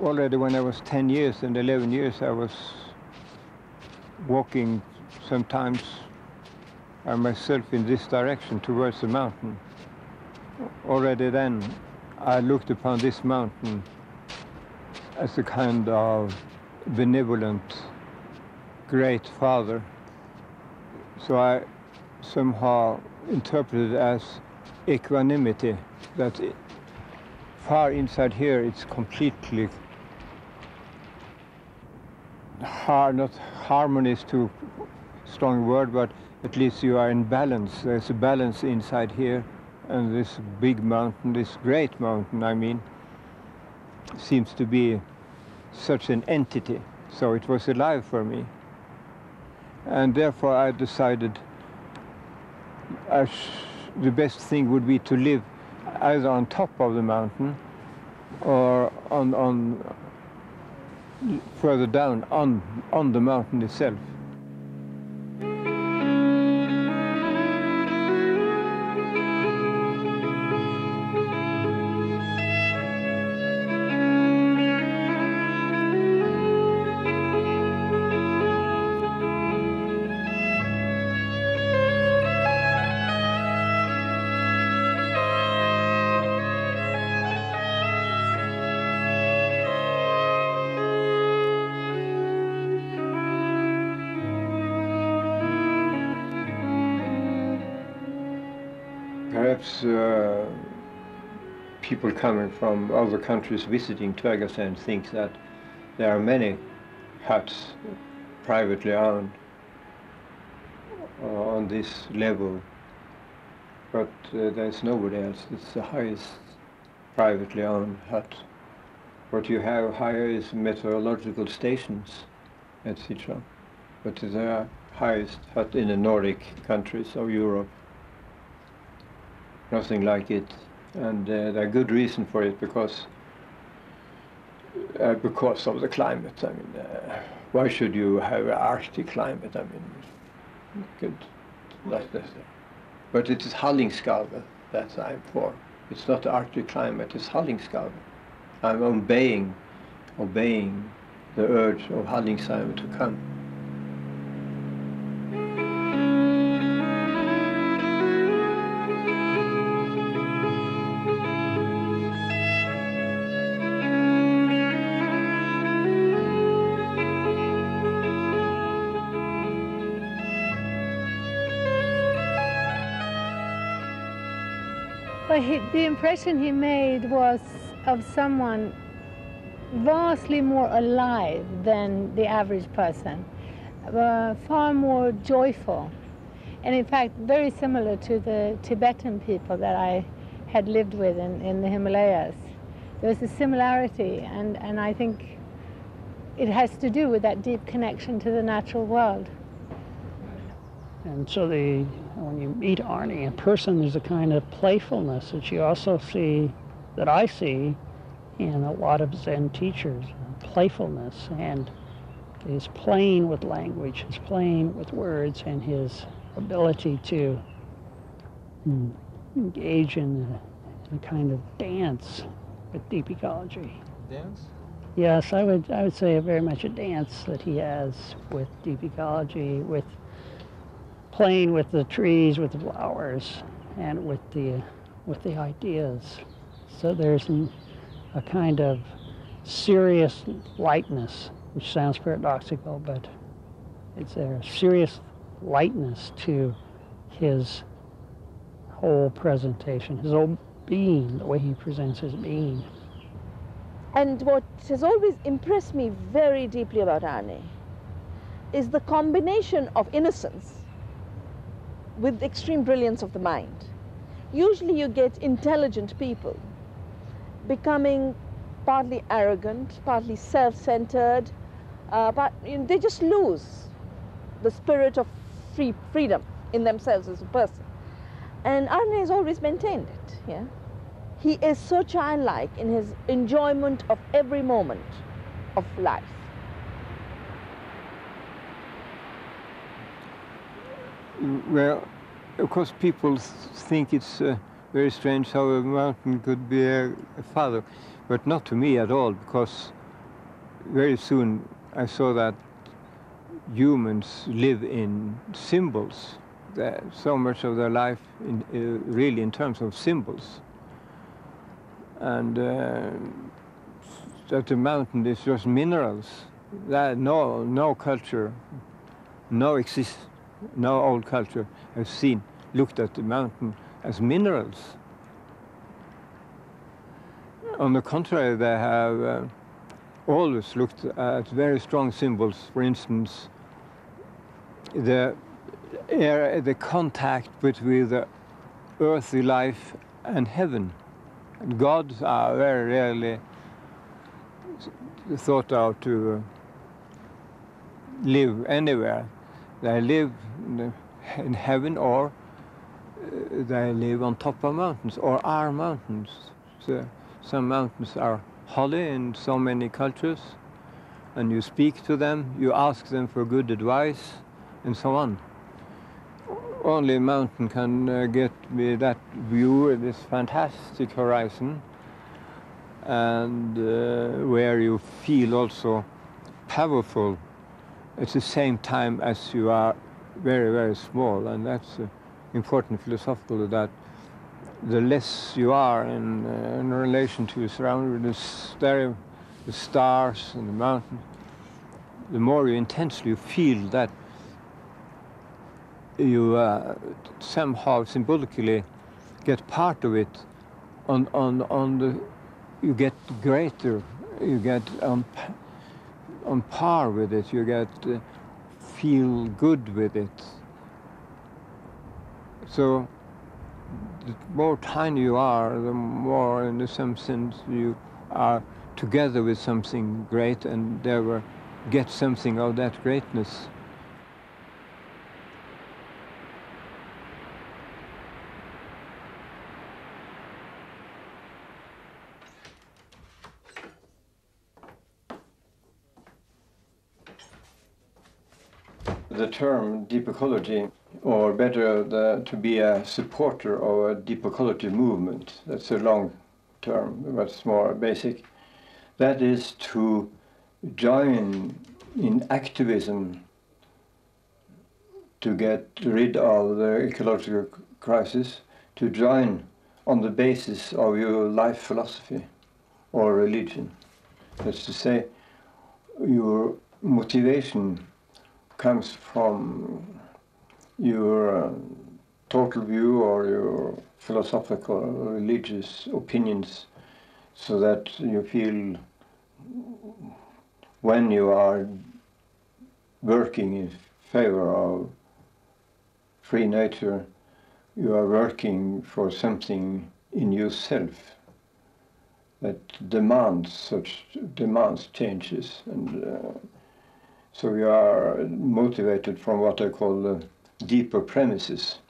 already when I was 10 years and 11 years, I was walking sometimes by myself in this direction towards the mountain. Already then, I looked upon this mountain as a kind of benevolent, great father. So I somehow interpreted it as equanimity, that far inside here it's completely not harmony is too strong word, but at least you are in balance. There's a balance inside here, and this big mountain, this great mountain, I mean, seems to be such an entity. So it was alive for me. And therefore I decided the best thing would be to live either on top of the mountain or on further down on the mountain itself. Perhaps people coming from other countries visiting Tvergasand think that there are many huts privately owned on this level, but there's nobody else. It's the highest privately owned hut. What you have higher is meteorological stations, etc. But the highest hut in the Nordic countries of Europe. Nothing like it, and there are good reason for it because of the climate. I mean, why should you have an Arctic climate? I mean, but it is Hallingskarvet that I'm for. It's not the Arctic climate. It's Hallingskarvet. I'm obeying the urge of Hallingskarvet to come. The impression he made was of someone vastly more alive than the average person, far more joyful, and in fact very similar to the Tibetan people that I had lived with in the Himalayas. There was a similarity, and I think it has to do with that deep connection to the natural world. And so when you meet Arne in person, there's a kind of playfulness that you also see, that I see in a lot of Zen teachers, playfulness, and his playing with language, his playing with words, and his ability to engage in a kind of dance with deep ecology. Dance? Yes, I would say very much a dance that he has with deep ecology, with playing with the trees, with the flowers, and with the ideas. So there's a kind of serious lightness, which sounds paradoxical, but it's a serious lightness to his whole presentation, his whole being, the way he presents his being. And what has always impressed me very deeply about Arne is the combination of innocence with extreme brilliance of the mind. Usually you get intelligent people becoming partly arrogant, partly self-centered, but they just lose the spirit of freedom in themselves as a person. And Arne has always maintained it. Yeah? He is so childlike in his enjoyment of every moment of life. Well, of course, people think it's very strange how a mountain could be a father, but not to me at all, because very soon I saw that humans live in symbols. So much of their life really in terms of symbols. And that the mountain is just minerals. That no culture, no old culture has looked at the mountain as minerals. On the contrary, they have always looked at very strong symbols. For instance, the contact between the earthly life and heaven. And gods are very rarely thought of to live anywhere. They live in heaven, or they live on top of mountains, or are mountains. So some mountains are holy in so many cultures, and you speak to them, you ask them for good advice, and so on. Only a mountain can get me that view, this fantastic horizon, and where you feel also powerful at the same time as you are very, very small. And that's important philosophically, that the less you are in relation to your surroundings, the stars and the mountains, the more you intensely feel that you somehow symbolically get part of it. You get greater, you get on par with it, you get feel good with it. So the more tiny you are, the more, in some sense, you are together with something great, and therefore get something of that greatness. The term deep ecology, or better, to be a supporter of a deep ecology movement, that's a long term, but it's more basic. That is to join in activism to get rid of the ecological crisis, to join on the basis of your life philosophy or religion. That's to say, your motivation comes from your total view or your philosophical or religious opinions, so that you feel when you are working in favor of free nature, you are working for something in yourself that demands changes, and so you are motivated from what I call the deeper premises.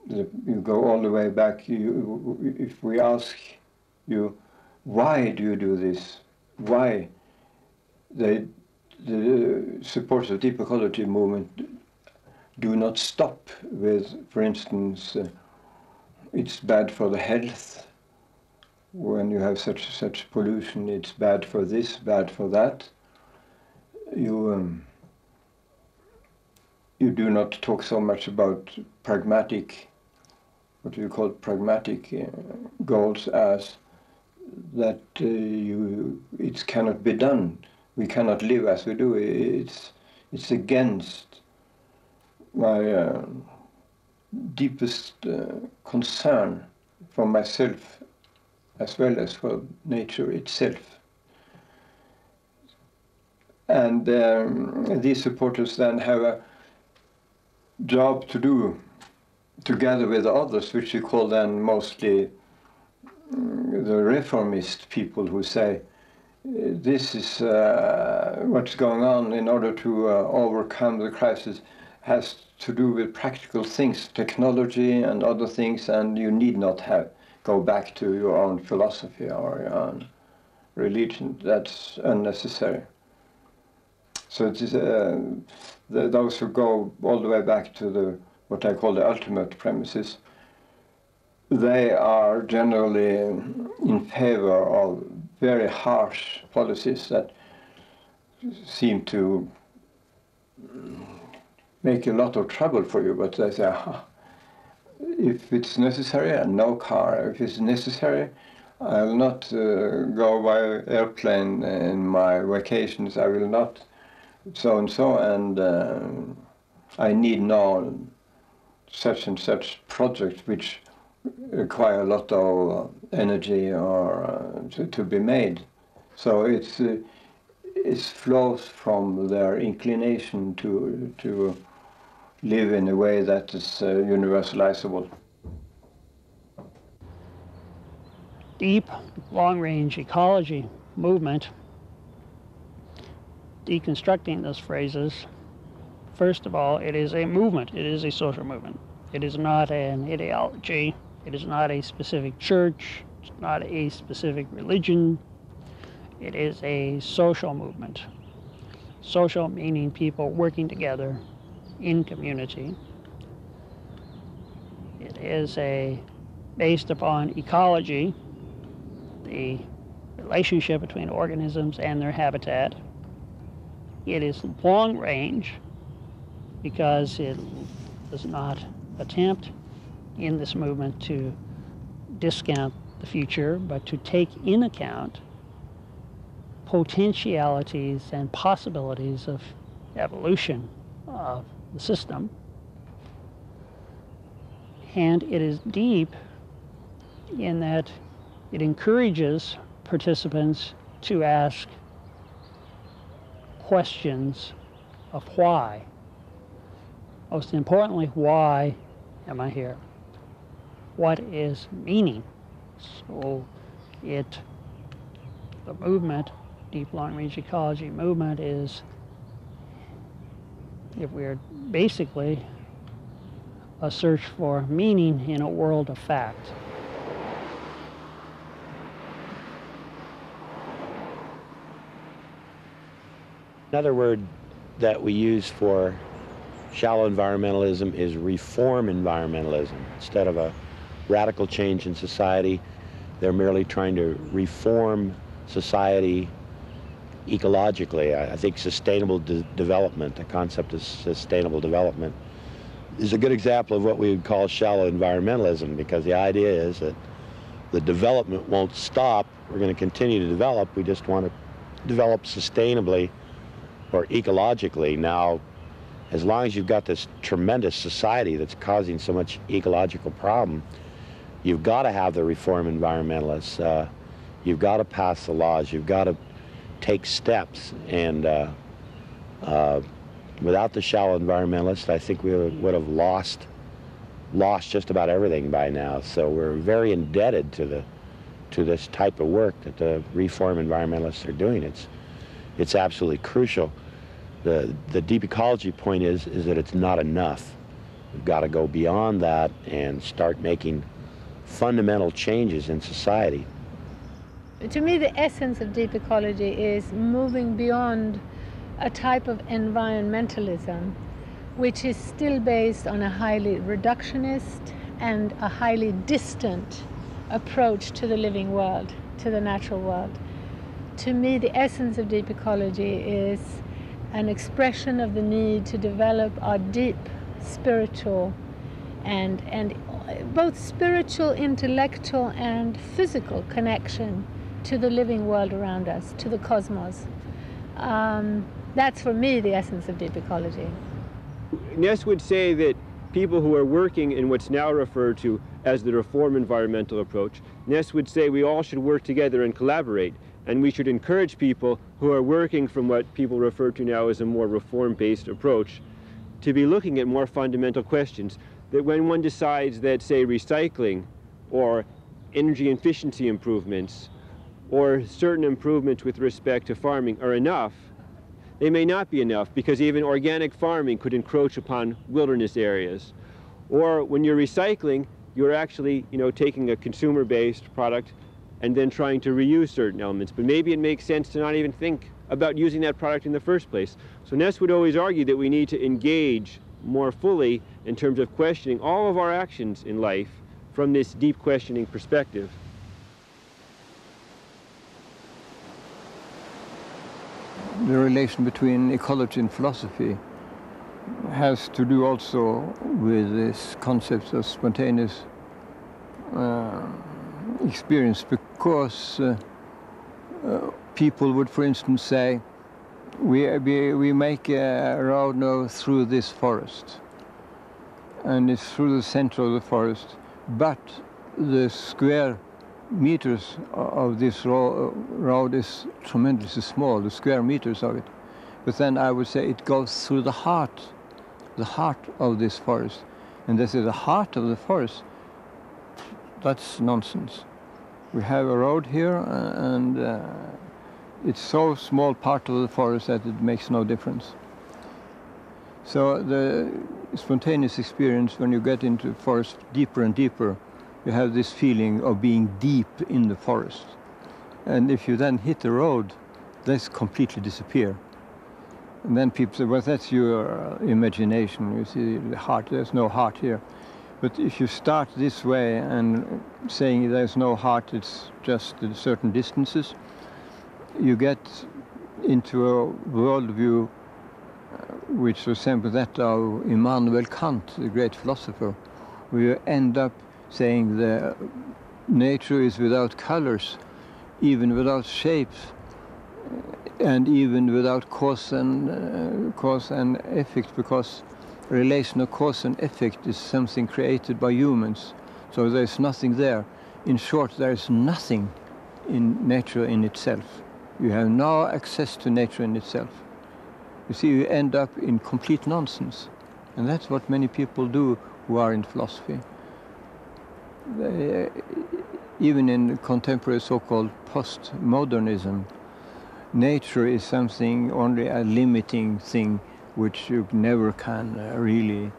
You go all the way back. If we ask you, why do you do this? Why? The supporters of deep ecology movement do not stop with, for instance, it's bad for the health. When you have such pollution, it's bad for this, bad for that. You do not talk so much about pragmatic, what you call pragmatic goals, as that it cannot be done. We cannot live as we do. It's against my deepest concern for myself as well as for nature itself. And these supporters then have a job to do together with others, which we call then mostly the reformist people, who say this is what's going on in order to overcome the crisis has to do with practical things, technology and other things, and you need not go back to your own philosophy or your own religion. That's unnecessary. So it is those who go all the way back to what I call the ultimate premises, they are generally in favor of very harsh policies that seem to make a lot of trouble for you, but they say, if it's necessary, and no car. If it's necessary, I'll not go by airplane in my vacations. I will not so and so, and I need now such and such projects which require a lot of energy or to be made. So it flows from their inclination to live in a way that is universalizable. Deep, long-range ecology movement, deconstructing those phrases, first of all, it is a movement. It is a social movement. It is not an ideology. It is not a specific church. It's not a specific religion. It is a social movement. Social meaning people working together in community. It is based upon ecology, the relationship between organisms and their habitat. It is long range because it does not attempt in this movement to discount the future, but to take in account potentialities and possibilities of evolution of the system. And it is deep in that it encourages participants to ask questions of why. Most importantly, why am I here? What is meaning? So the movement, deep long-range ecology movement, is, if we're basically a search for meaning in a world of fact. Another word that we use for shallow environmentalism is reform environmentalism. Instead of a radical change in society, they're merely trying to reform society ecologically. I think sustainable development, the concept of sustainable development, is a good example of what we would call shallow environmentalism, because the idea is that the development won't stop. We're going to continue to develop. We just want to develop sustainably or ecologically. Now, as long as you've got this tremendous society that's causing so much ecological problem, you've got to have the reform environmentalists. You've got to pass the laws. You've got to take steps. And without the shallow environmentalists, I think we would have lost just about everything by now. So we're very indebted to this type of work that the reform environmentalists are doing. It's absolutely crucial. The deep ecology point is that it's not enough. We've got to go beyond that and start making fundamental changes in society. To me, the essence of deep ecology is moving beyond a type of environmentalism which is still based on a highly reductionist and a highly distant approach to the living world, to the natural world. To me, the essence of deep ecology is an expression of the need to develop our deep spiritual and both spiritual, intellectual, and physical connection to the living world around us, to the cosmos. That's for me the essence of deep ecology. Naess would say that people who are working in what's now referred to as the reform environmental approach, Naess would say we all should work together and collaborate, and we should encourage people who are working from what people refer to now as a more reform-based approach to be looking at more fundamental questions. That when one decides that, say, recycling or energy efficiency improvements or certain improvements with respect to farming are enough, they may not be enough, because even organic farming could encroach upon wilderness areas. Or when you're recycling, you're actually, taking a consumer-based product and then trying to reuse certain elements. But maybe it makes sense to not even think about using that product in the first place. So Naess would always argue that we need to engage more fully in terms of questioning all of our actions in life from this deep questioning perspective. the relation between ecology and philosophy has to do also with this concept of spontaneous experience, because people would, for instance, say, we make a road now through this forest, and it's through the center of the forest, but the square meters of this road is tremendously small, the square meters of it. But then I would say it goes through the heart of this forest. And they say the heart of the forest, that's nonsense. We have a road here, and it's so small part of the forest that it makes no difference. So the spontaneous experience, when you get into the forest deeper and deeper, you have this feeling of being deep in the forest. And if you then hit the road, this completely disappear. And then people say, well, that's your imagination. You see the heart, there's no heart here. But if you start this way and saying there's no heart, it's just at certain distances, you get into a worldview which resembles that of Immanuel Kant, the great philosopher, where you end up saying the nature is without colors, even without shapes, and even without cause and effect, because relation of cause and effect is something created by humans. So there's nothing there. In short, there is nothing in nature in itself. You have no access to nature in itself. You see, you end up in complete nonsense. And that's what many people do who are in philosophy. Even in contemporary so-called postmodernism, nature is something, only a limiting thing which you never can really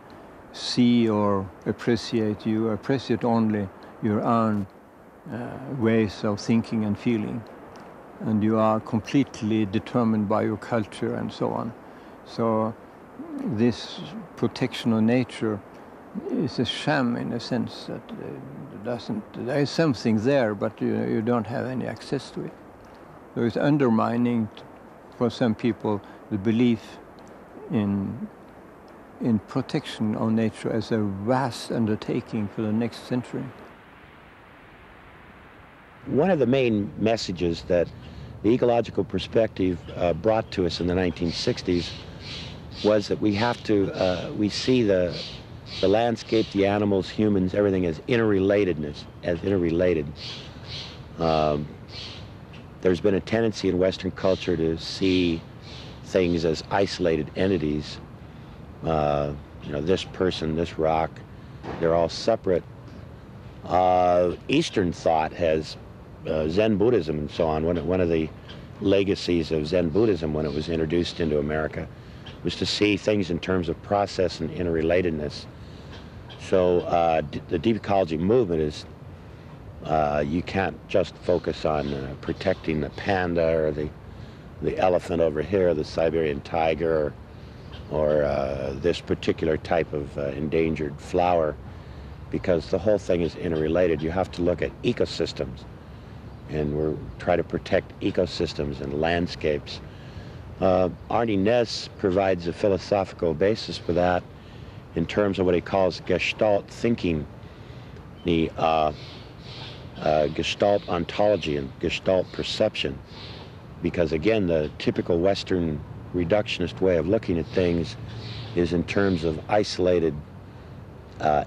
see or appreciate. You appreciate only your own ways of thinking and feeling. And you are completely determined by your culture and so on. So this protection of nature is a sham in a sense that there is something there, but you don't have any access to it. So it's undermining, for some people, the belief in protection of nature as a vast undertaking for the next century. One of the main messages that the ecological perspective brought to us in the 1960s was that we have to, we see the landscape, the animals, humans, everything as interrelatedness, as interrelated. There's been a tendency in Western culture to see things as isolated entities. You know, this person, this rock, they're all separate. Eastern thought has Zen Buddhism and so on. One of the legacies of Zen Buddhism when it was introduced into America was to see things in terms of process and interrelatedness. So the deep ecology movement is, you can't just focus on protecting the panda or the elephant over here, the Siberian tiger, or this particular type of endangered flower, because the whole thing is interrelated. You have to look at ecosystems, and we're trying to protect ecosystems and landscapes. Arne Naess provides a philosophical basis for that in terms of what he calls Gestalt thinking, the Gestalt ontology and Gestalt perception. Because again, the typical Western reductionist way of looking at things is in terms of isolated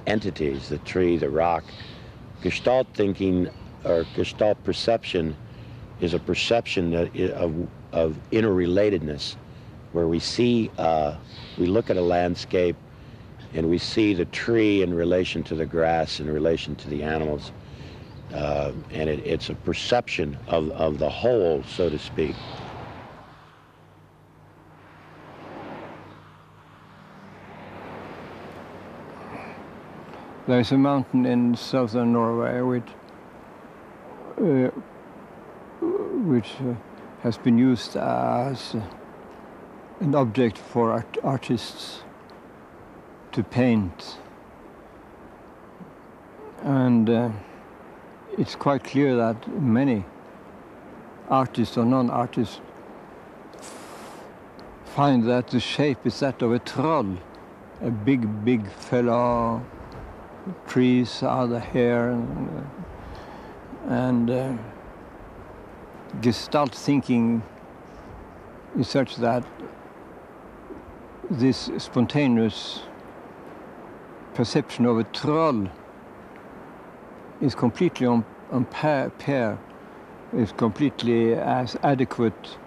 entities, the tree, the rock. Gestalt thinking or Gestalt perception is a perception that of interrelatedness, where we see, we look at a landscape and we see the tree in relation to the grass, in relation to the animals, and it's a perception of the whole, so to speak. There's a mountain in southern Norway which has been used as an object for artists to paint. And it's quite clear that many artists or non-artists find that the shape is that of a troll, a big fellow. Trees are the hair, and Gestalt thinking is such that this spontaneous perception of a troll is completely on pair, is completely as adequate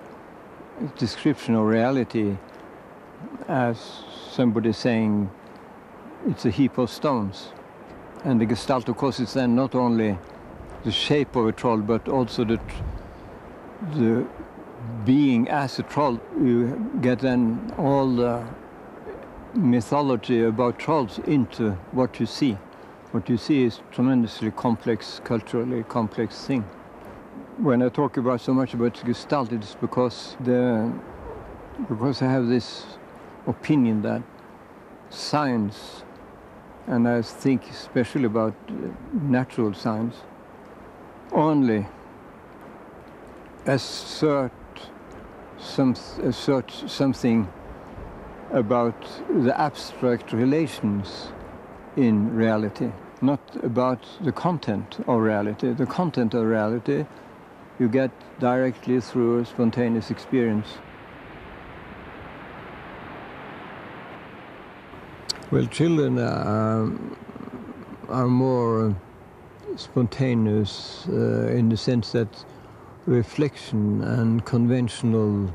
description of reality as somebody saying it's a heap of stones. And the Gestalt, of course, is then not only the shape of a troll, but also the being as a troll. You get then all the mythology about trolls into what you see. What you see is tremendously complex, culturally complex thing. When I talk about so much about Gestalt, it's because I have this opinion that science, and I think especially about natural science, only assert something about the abstract relations in reality, not about the content of reality. The content of reality you get directly through a spontaneous experience. Well, children are more spontaneous in the sense that reflection and conventional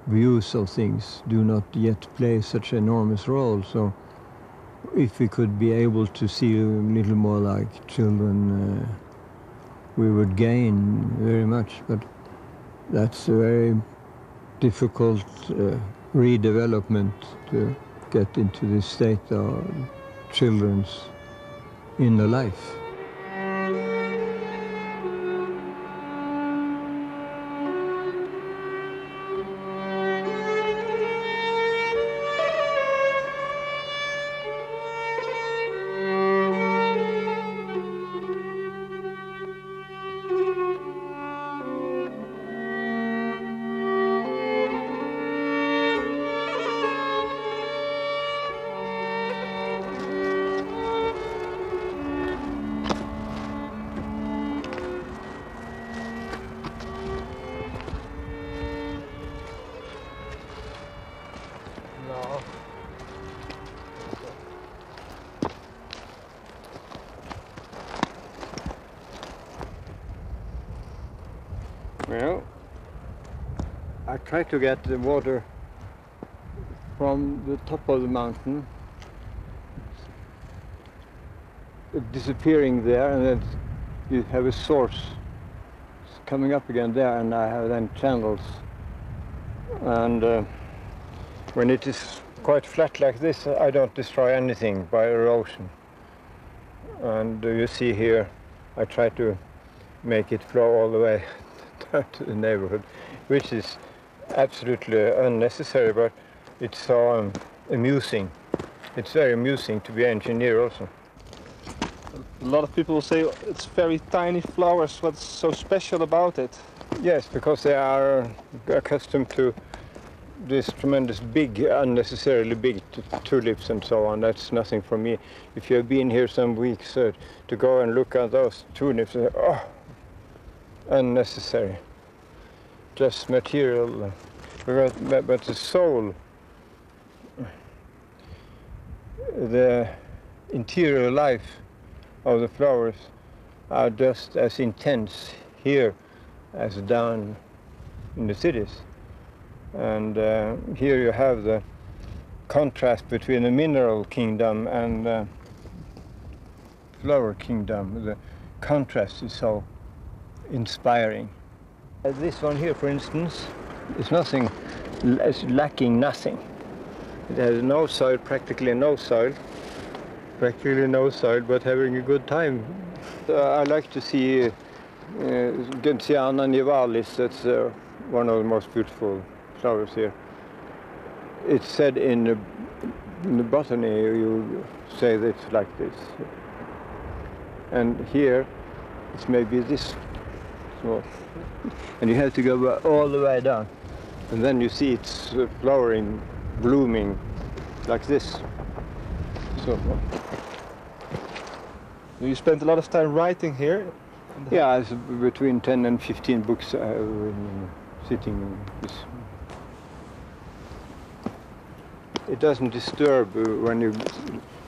views of things do not yet play such an enormous role. So if we could be able to see a little more like children, we would gain very much, but that's a very difficult redevelopment to get into this state of children's inner life. Well, I try to get the water from the top of the mountain, disappearing there, and then you have a source coming up again there, and I have then channels. And when it is quite flat like this, I don't destroy anything by erosion. And you see here, I try to make it flow all the way to the neighborhood, which is absolutely unnecessary, but it's so amusing. It's very amusing to be an engineer also. A lot of people say it's very tiny flowers. What's so special about it? Yes, because they are accustomed to this tremendous big, unnecessarily big tulips and so on. That's nothing for me. If you have been here some weeks to go and look at those tulips, oh, unnecessary, just material. But the soul, the interior life of the flowers are just as intense here as down in the cities. And here you have the contrast between the mineral kingdom and the flower kingdom. The contrast is so inspiring. This one here, for instance, is nothing, it's lacking nothing. It has no soil, practically no soil, but having a good time. I like to see Gentiana nivalis. That's one of the most beautiful flowers here. It's said in the botany, you say that it's like this. And here, it's maybe this small. And you have to go all the way down. And then you see it's flowering, blooming, like this. So. You spent a lot of time writing here? Yeah, it's between 10 and 15 books sitting in this. It doesn't disturb when you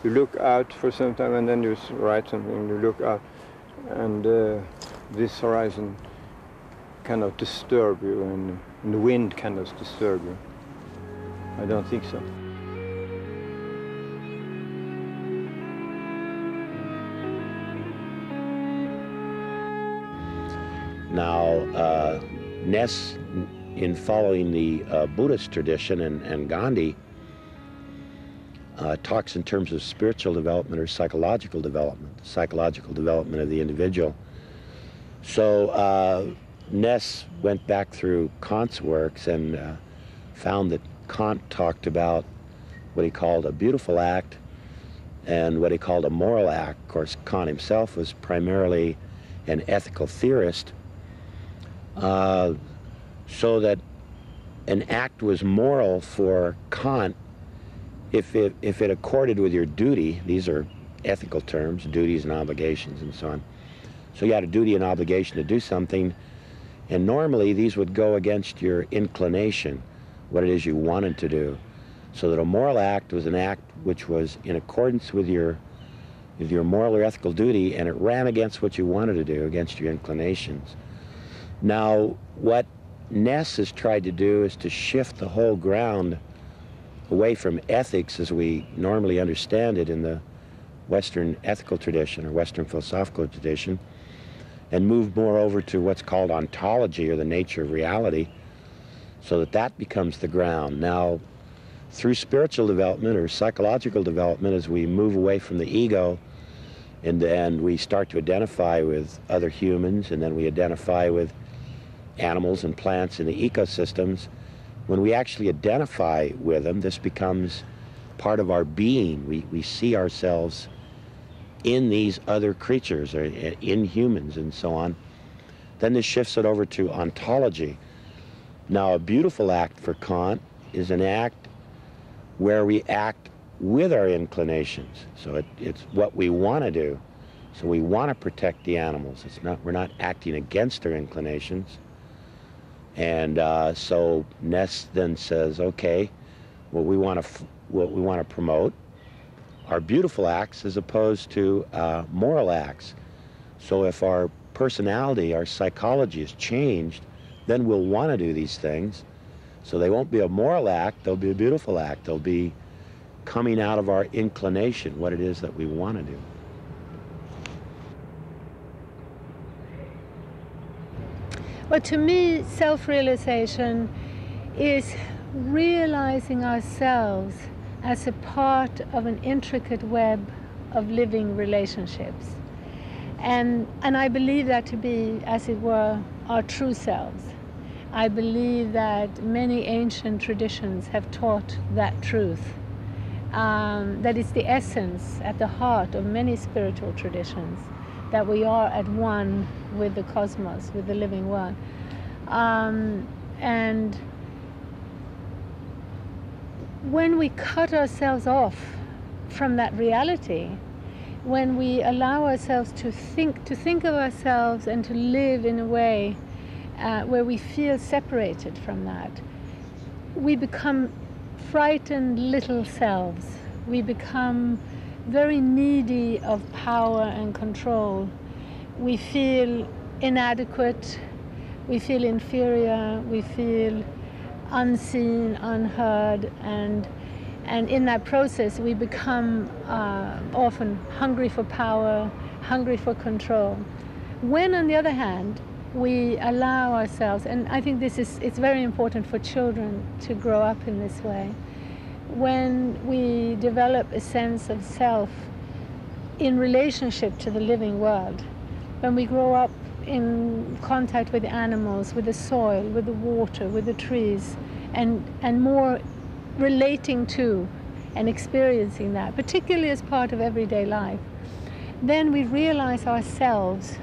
look out for some time and then you write something, you look out, and this horizon cannot disturb you, and the wind cannot disturb you. I don't think so. Now, Naess, in following the Buddhist tradition and Gandhi, talks in terms of spiritual development or psychological development of the individual. So Naess went back through Kant's works and found that Kant talked about what he called a beautiful act and what he called a moral act. Of course, Kant himself was primarily an ethical theorist, so that an act was moral for Kant if it accorded with your duty. These are ethical terms, duties and obligations and so on. So you had a duty and obligation to do something, and normally these would go against your inclination, what it is you wanted to do. So that a moral act was an act which was in accordance with your moral or ethical duty, and it ran against what you wanted to do, against your inclinations. Now, what Naess has tried to do is to shift the whole ground away from ethics as we normally understand it in the Western ethical tradition or Western philosophical tradition, and move more over to what's called ontology, or the nature of reality, so that becomes the ground. Now, through spiritual development or psychological development, as we move away from the ego and we start to identify with other humans, and then we identify with animals and plants in the ecosystems, when we actually identify with them, this becomes part of our being. We see ourselves in these other creatures, or in humans and so on. Then this shifts it over to ontology. Now, a beautiful act for Kant is an act where we act with our inclinations. So it's what we want to do. So we want to protect the animals. We're not acting against our inclinations. And so Naess then says, okay, what we want to promote are beautiful acts as opposed to moral acts. So if our personality, our psychology is changed, then we'll want to do these things. So they won't be a moral act, they'll be a beautiful act. They'll be coming out of our inclination, what it is that we want to do. Well, to me, self-realization is realizing ourselves as a part of an intricate web of living relationships. And I believe that to be, as it were, our true selves. I believe that many ancient traditions have taught that truth. That is the essence at the heart of many spiritual traditions, that we are at one with the cosmos, with the living world. And when we cut ourselves off from that reality, when we allow ourselves to think of ourselves and to live in a way where we feel separated from that, we become frightened little selves. We become very needy of power and control. We feel inadequate, we feel inferior, we feel unseen, unheard, and in that process we become often hungry for power, hungry for control. When, on the other hand, we allow ourselves, and I think it's very important for children to grow up in this way, when we develop a sense of self in relationship to the living world, when we grow up in contact with the animals, with the soil, with the water, with the trees, and more relating to and experiencing that, particularly as part of everyday life, then we realize ourselves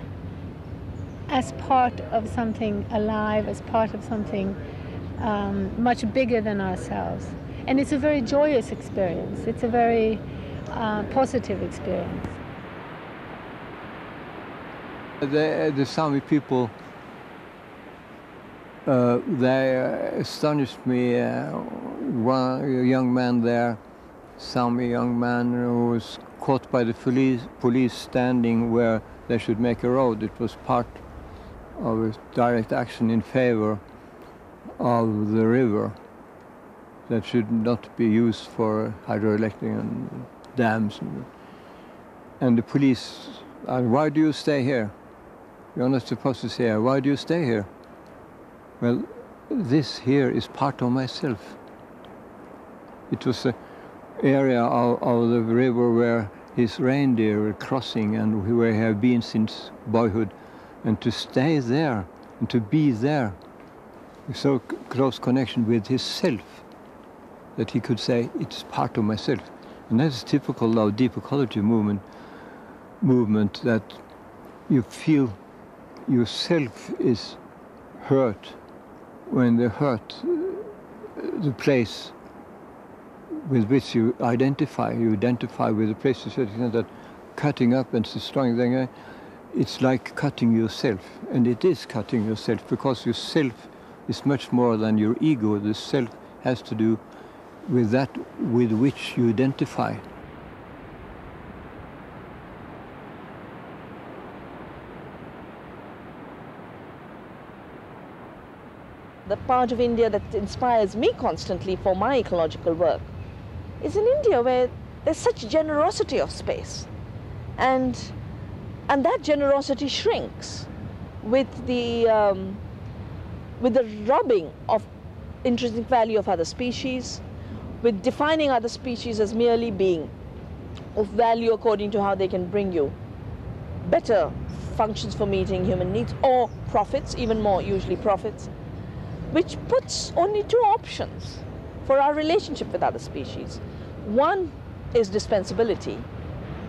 as part of something alive, as part of something much bigger than ourselves. And it's a very joyous experience. It's a very positive experience. The Sami people, they astonished me. One young man there, Sami young man, who was caught by the police standing where they should make a road. It was part of a direct action in favor of the river that should not be used for hydroelectric and dams. And the police, why do you stay here? You're not supposed to stay here. Why do you stay here? Well, this here is part of myself. It was an area of the river where his reindeer were crossing and where he had been since boyhood. And to stay there and to be there, so close connection with his self that he could say, it's part of myself. And that's typical of deep ecology movement that you feel yourself is hurt when they hurt the place with which you identify. You identify with the place to such extent that cutting up and destroying them, it's like cutting yourself. And it is cutting yourself because yourself is much more than your ego. The self has to do with that with which you identify. The part of India that inspires me constantly for my ecological work is in India, where there's such generosity of space. And that generosity shrinks with the robbing of intrinsic value of other species, with defining other species as merely being of value according to how they can bring you better functions for meeting human needs, or profits, even more usually profits, which puts only two options for our relationship with other species. One is dispensability.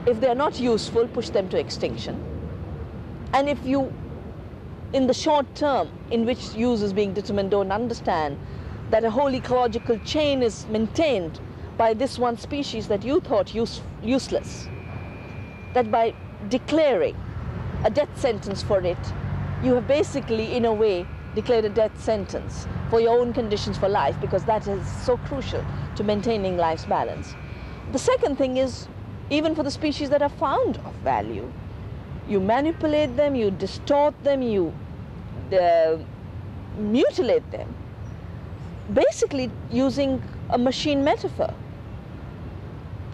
If they're not useful, push them to extinction. And if you, in the short term, in which use is being determined, don't understand that a whole ecological chain is maintained by this one species that you thought useless, that by declaring a death sentence for it, you have basically, in a way, declared a death sentence for your own conditions for life, because that is so crucial to maintaining life's balance. The second thing is, even for the species that are found of value, you manipulate them, you distort them, you mutilate them, basically using a machine metaphor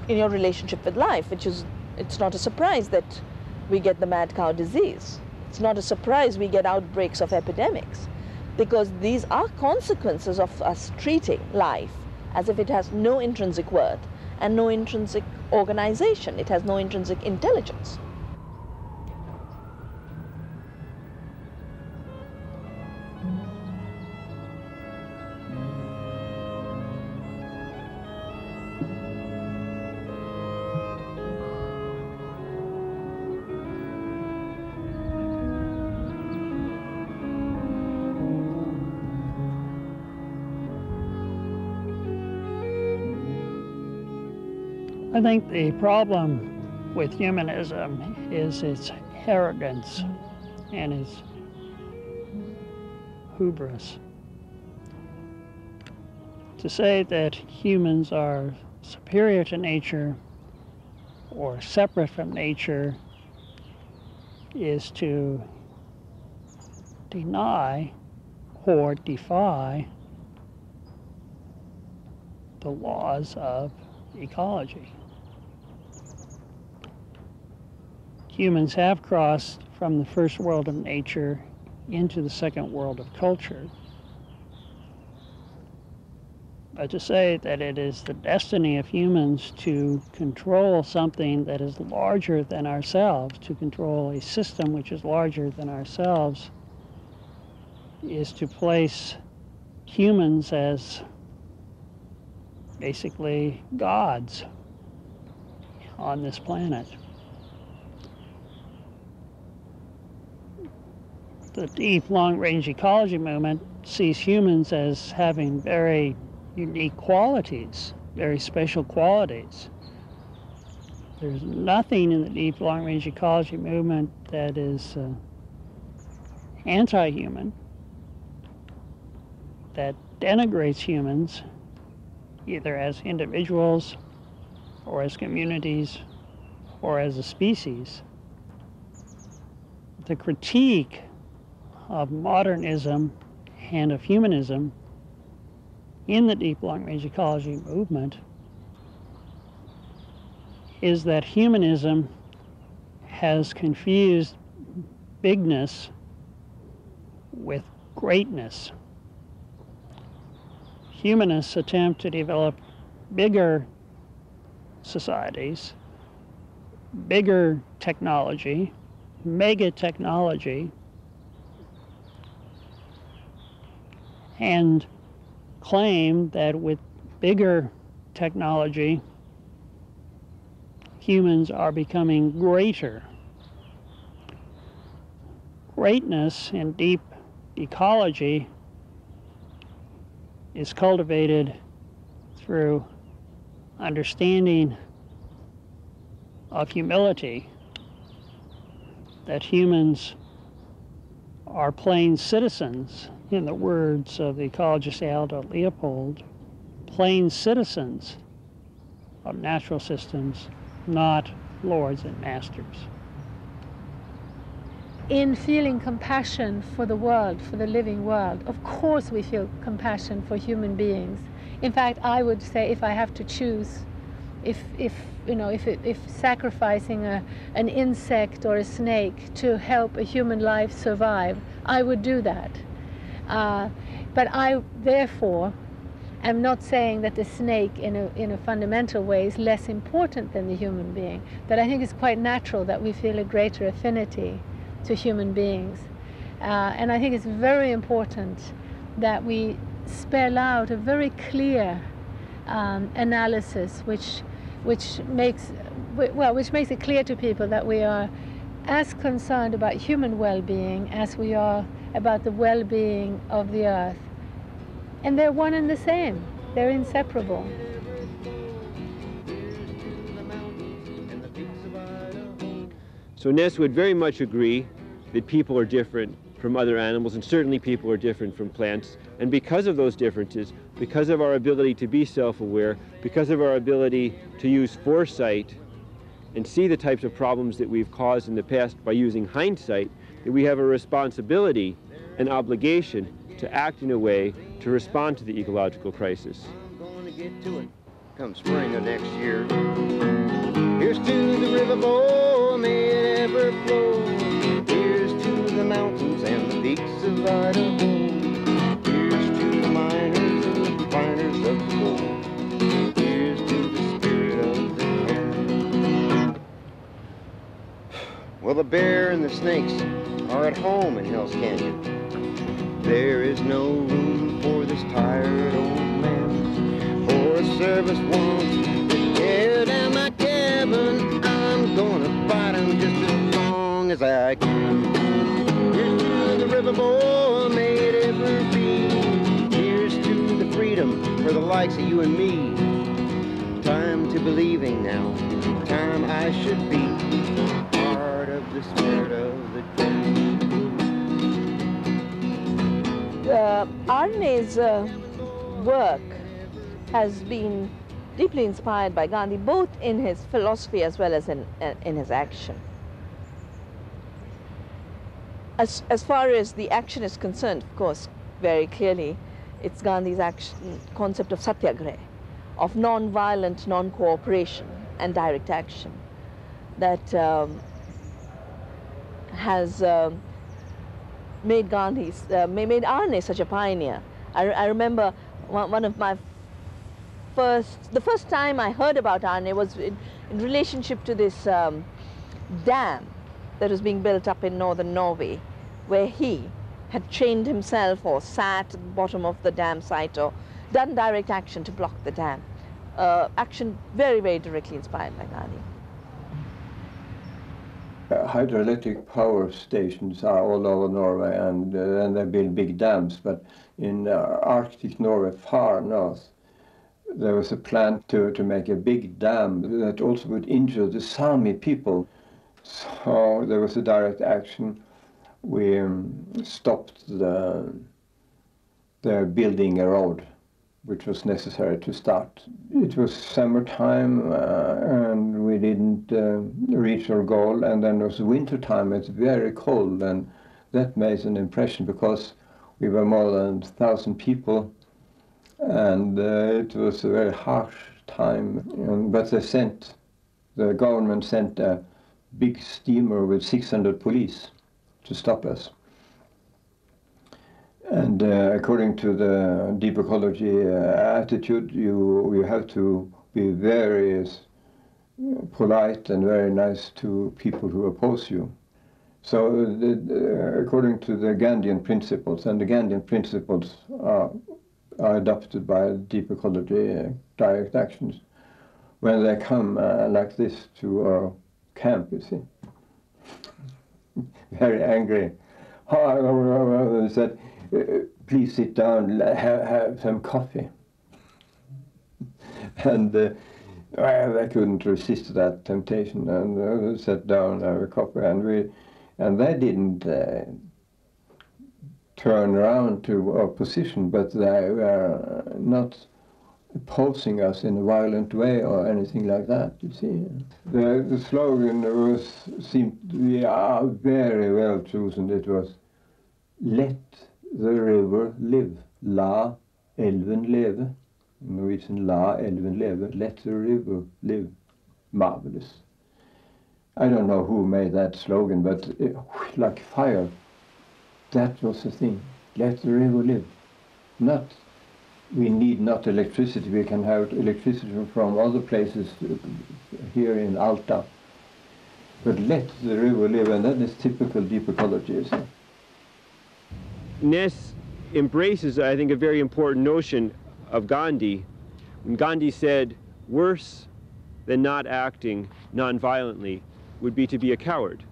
in your relationship with life, which is, it's not a surprise that we get the mad cow disease. It's not a surprise we get outbreaks of epidemics, because these are consequences of us treating life as if it has no intrinsic worth and no intrinsic organization. It has no intrinsic intelligence. I think the problem with humanism is its arrogance and its hubris. To say that humans are superior to nature or separate from nature is to deny or defy the laws of ecology. Humans have crossed from the first world of nature into the second world of culture. But to say that it is the destiny of humans to control something that is larger than ourselves, to control a system which is larger than ourselves, is to place humans as basically gods on this planet. the deep long-range ecology movement sees humans as having very unique qualities, very special qualities. There's nothing in the deep long-range ecology movement that is anti-human, that denigrates humans either as individuals or as communities or as a species. The critique of modernism and of humanism in the deep long-range ecology movement is that humanism has confused bigness with greatness. Humanists attempt to develop bigger societies, bigger technology, mega technology, and claim that with bigger technology, humans are becoming greater. Greatness in deep ecology is cultivated through understanding of humility, that humans are plain citizens, in the words of the ecologist Aldo Leopold, plain citizens of natural systems, not lords and masters. In feeling compassion for the world, for the living world, of course we feel compassion for human beings. In fact, I would say if I have to choose, if sacrificing an insect or a snake to help a human life survive, I would do that. But I, therefore, am not saying that the snake in a fundamental way is less important than the human being. But I think it's quite natural that we feel a greater affinity to human beings. And I think it's very important that we spell out a very clear analysis which makes it clear to people that we are as concerned about human well-being as we are about the well-being of the earth. And they're one and the same. They're inseparable. So Naess would very much agree that people are different from other animals, and certainly people are different from plants. And because of those differences, because of our ability to be self-aware, because of our ability to use foresight and see the types of problems that we've caused in the past by using hindsight, that we have a responsibility, an obligation to act in a way to respond to the ecological crisis. I'm going to get to it come spring of next year. Here's to the river, boy, may it ever flow. Here's to the mountains and the peaks of Idaho. Here's to the miners and the finers of gold. Here's to the spirit of the air. Well, the bear and the snakes are at home in Hell's Canyon. There is no room for this tired old man. For a service wants to tear down my cabin. I'm gonna fight him just as long as I can. Here's to the river, boy, may it ever be. Here's to the freedom for the likes of you and me. Time to believing now, time I should be part of the spirit of the day. Arne's work has been deeply inspired by Gandhi, both in his philosophy as well as in his action. As far as the action is concerned, of course, very clearly, it's Gandhi's concept of satyagraha, of non-violent, non-cooperation and direct action that has made made Arne such a pioneer. I remember one of my the first time I heard about Arne was in relationship to this dam that was being built up in northern Norway, where he had trained himself or sat at the bottom of the dam site or done direct action to block the dam. Action very, very directly inspired by Gandhi. Hydroelectric power stations are all over Norway, and they build big dams. But in Arctic Norway, far north, there was a plan to make a big dam that also would injure the Sami people. So there was a direct action. We stopped the building a road, which was necessary to start. It was summertime, and we didn't reach our goal, and then it was winter time. It's very cold, and that made an impression because we were more than 1,000 people, and it was a very harsh time. But the government sent a big steamer with 600 police to stop us. And according to the deep ecology attitude, you have to be very polite and very nice to people who oppose you. So according to the Gandhian principles, and the Gandhian principles are adopted by deep ecology direct actions, when they come like this to our camp, you see, very angry. They said, please sit down, have some coffee. And I couldn't resist that temptation, and sat down, have a coffee, and they didn't turn around to our position, but they were not opposing us in a violent way or anything like that, you see. The slogan seemed to be very well chosen. It was, let the river live. La elven leve. Norwegian, la elven leve. Let the river live. Marvelous. I don't know who made that slogan, but like fire, that was the thing. Let the river live. We need not electricity. We can have electricity from other places here in Alta. But let the river live, and that is typical deep ecology. So. Naess embraces, I think, a very important notion of Gandhi. When Gandhi said, worse than not acting non-violently would be to be a coward.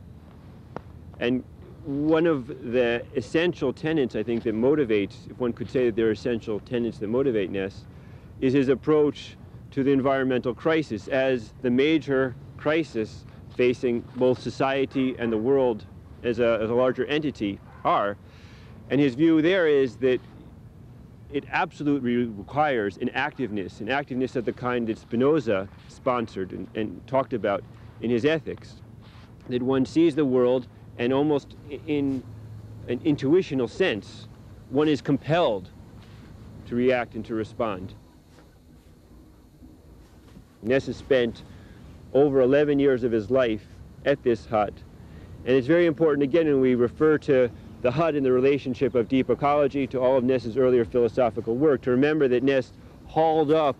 And one of the essential tenets, I think, that motivates, if one could say that there are essential tenets that motivate Naess, is his approach to the environmental crisis as the major crisis facing both society and the world as a larger entity are. And his view there is that it absolutely requires an activeness of the kind that Spinoza sponsored and talked about in his Ethics, that one sees the world and almost in an intuitional sense, one is compelled to react and to respond. Naess has spent over 11 years of his life at this hut. And it's very important, again, when we refer to the hut in the relationship of deep ecology to all of Naess's earlier philosophical work, to remember that Naess hauled up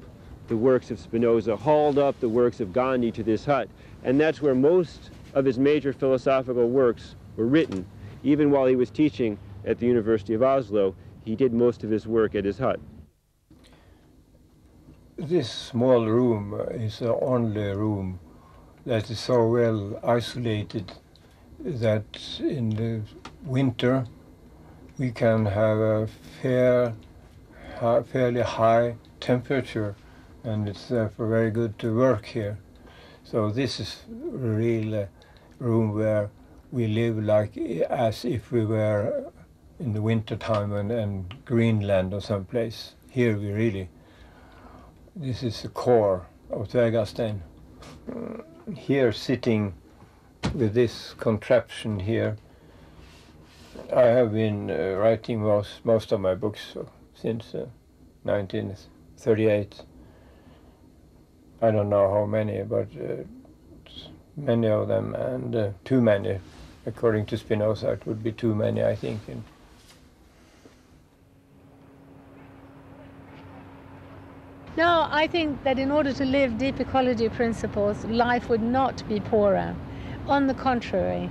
the works of Spinoza, hauled up the works of Gandhi to this hut. And that's where most of his major philosophical works were written. Even while he was teaching at the University of Oslo, he did most of his work at his hut. This small room is the only room that is so well isolated that in the winter we can have a fairly high temperature, and it's therefore very good to work here. So this is really a room where we live like as if we were in the winter time in Greenland or someplace. Here we really, this is the core of Tvergastein. Here sitting with this contraption here, I have been writing most of my books since 1938. I don't know how many, but many of them, and too many. According to Spinoza, it would be too many, I think. No, I think that in order to live deep ecology principles, life would not be poorer. On the contrary,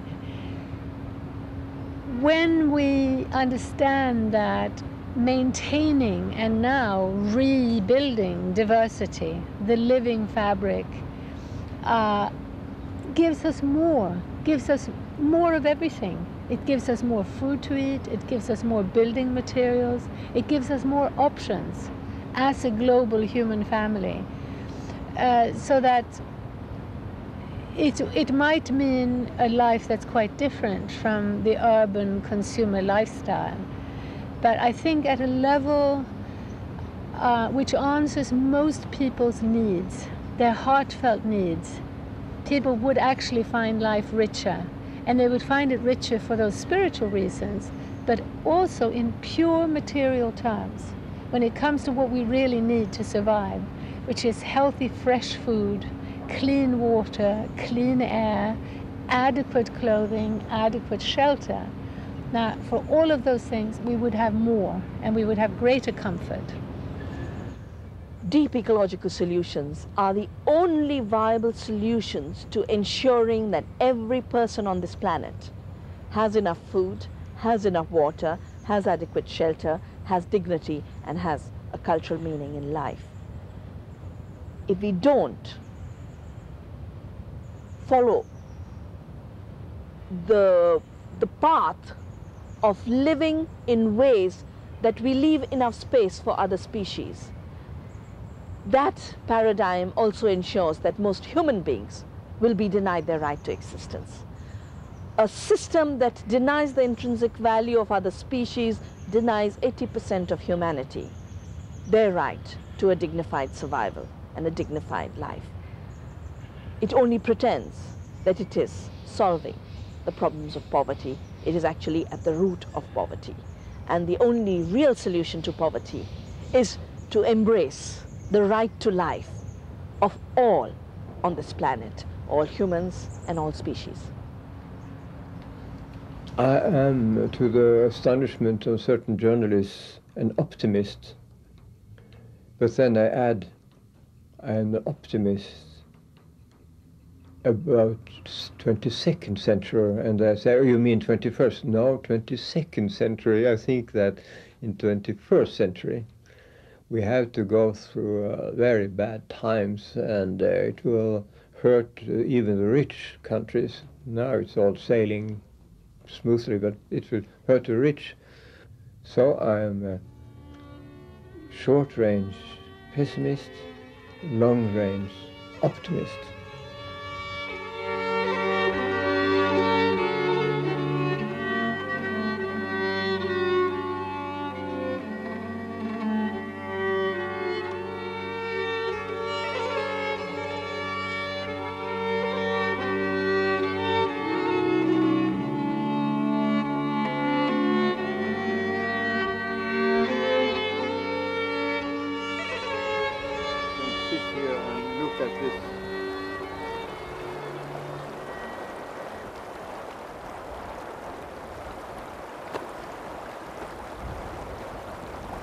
when we understand that maintaining and now rebuilding diversity, the living fabric, gives us more of everything. It gives us more food to eat, it gives us more building materials, it gives us more options as a global human family. So that it might mean a life that's quite different from the urban consumer lifestyle. But I think at a level which answers most people's needs, their heartfelt needs, people would actually find life richer. And they would find it richer for those spiritual reasons, but also in pure material terms, when it comes to what we really need to survive, which is healthy, fresh food, clean water, clean air, adequate clothing, adequate shelter. Now, for all of those things, we would have more, and we would have greater comfort. Deep ecological solutions are the only viable solutions to ensuring that every person on this planet has enough food, has enough water, has adequate shelter, has dignity, and has a cultural meaning in life. If we don't follow the path of living in ways that we leave enough space for other species, that paradigm also ensures that most human beings will be denied their right to existence. A system that denies the intrinsic value of other species denies 80% of humanity their right to a dignified survival and a dignified life. It only pretends that it is solving the problems of poverty. It is actually at the root of poverty. And the only real solution to poverty is to embrace the right to life of all on this planet, all humans and all species. I am, to the astonishment of certain journalists, an optimist. But then I add, I am an optimist about 22nd century, and I say, oh, you mean 21st? No, 22nd century. I think that in 21st century, we have to go through very bad times, and it will hurt even the rich countries. Now it's all sailing smoothly, but it will hurt the rich. So I am a short-range pessimist, long-range optimist.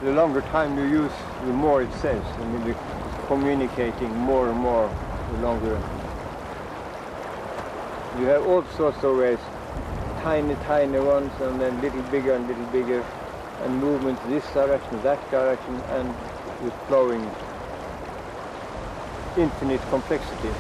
The longer time you use, the more it says. I mean, it's communicating more and more the longer. You have all sorts of ways, tiny, tiny ones, and then little bigger, and movement this direction, that direction, and with flowing infinite complexity.